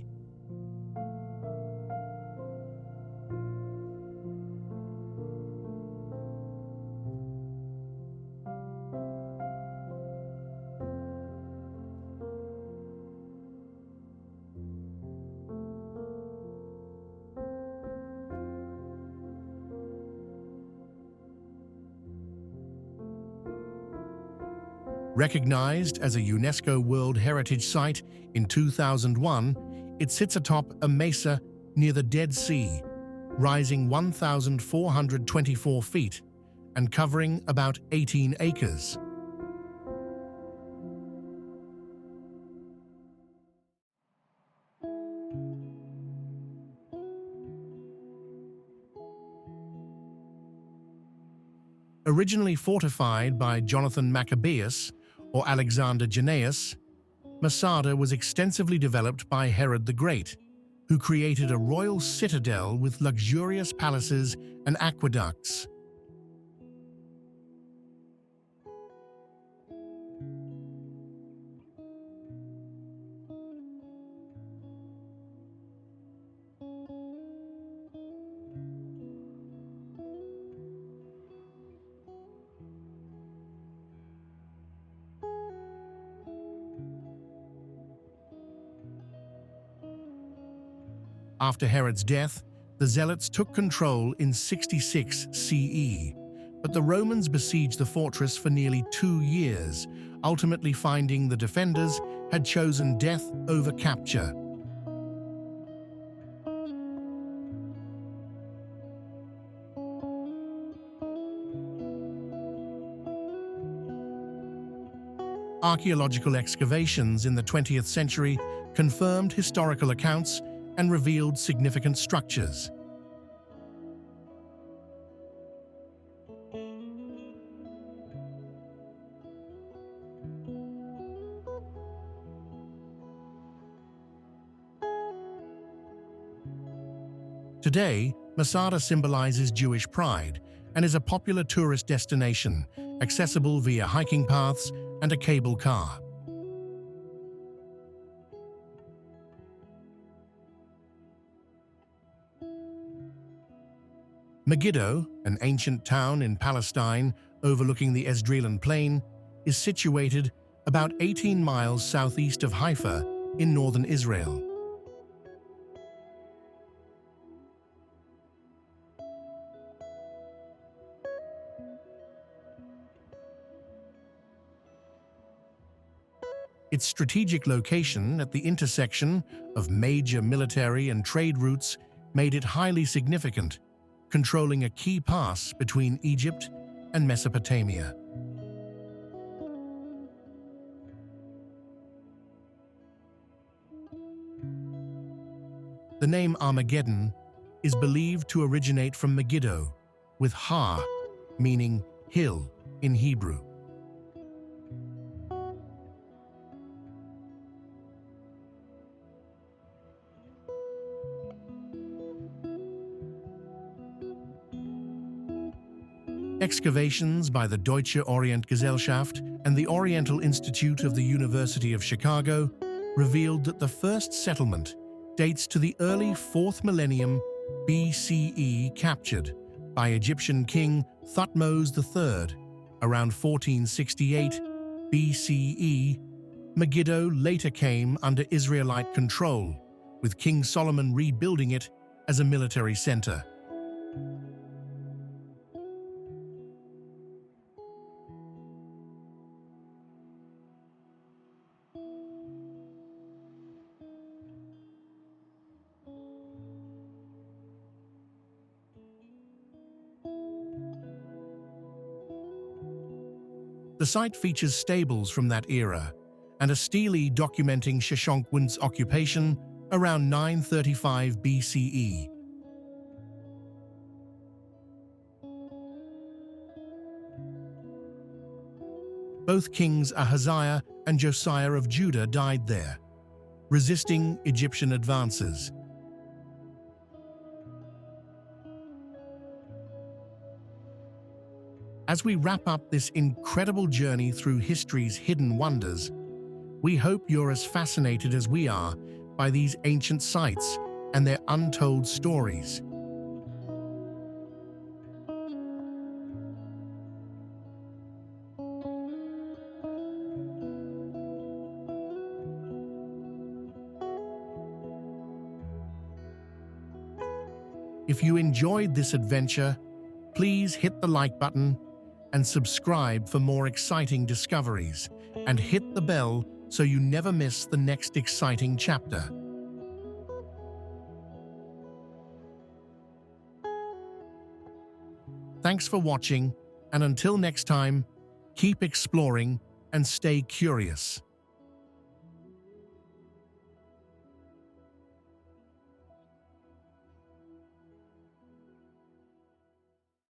Recognized as a UNESCO World Heritage Site in 2001, it sits atop a mesa near the Dead Sea, rising 1,424 feet and covering about 18 acres. Originally fortified by Jonathan Maccabeus or Alexander Jannaeus, Masada was extensively developed by Herod the Great, who created a royal citadel with luxurious palaces and aqueducts. After Herod's death, the Zealots took control in 66 CE, but the Romans besieged the fortress for nearly 2 years, ultimately finding the defenders had chosen death over capture. Archaeological excavations in the 20th century confirmed historical accounts and revealed significant structures. Today, Masada symbolizes Jewish pride and is a popular tourist destination, accessible via hiking paths and a cable car. Megiddo, an ancient town in Palestine overlooking the Esdraelon Plain, is situated about 18 miles southeast of Haifa in northern Israel. Its strategic location at the intersection of major military and trade routes made it highly significant, controlling a key pass between Egypt and Mesopotamia. The name Armageddon is believed to originate from Megiddo, with Ha meaning hill in Hebrew. Excavations by the Deutsche Orientgesellschaft and the Oriental Institute of the University of Chicago revealed that the first settlement dates to the early 4th millennium BCE, captured by Egyptian king Thutmose III around 1468 BCE. Megiddo later came under Israelite control, with King Solomon rebuilding it as a military center. The site features stables from that era and a stele documenting Sheshonq's occupation around 935 BCE. Both kings Ahaziah and Josiah of Judah died there, resisting Egyptian advances. As we wrap up this incredible journey through history's hidden wonders, we hope you're as fascinated as we are by these ancient sites and their untold stories. If you enjoyed this adventure, please hit the like button and subscribe for more exciting discoveries, and hit the bell so you never miss the next exciting chapter. Thanks for watching, and until next time, keep exploring and stay curious.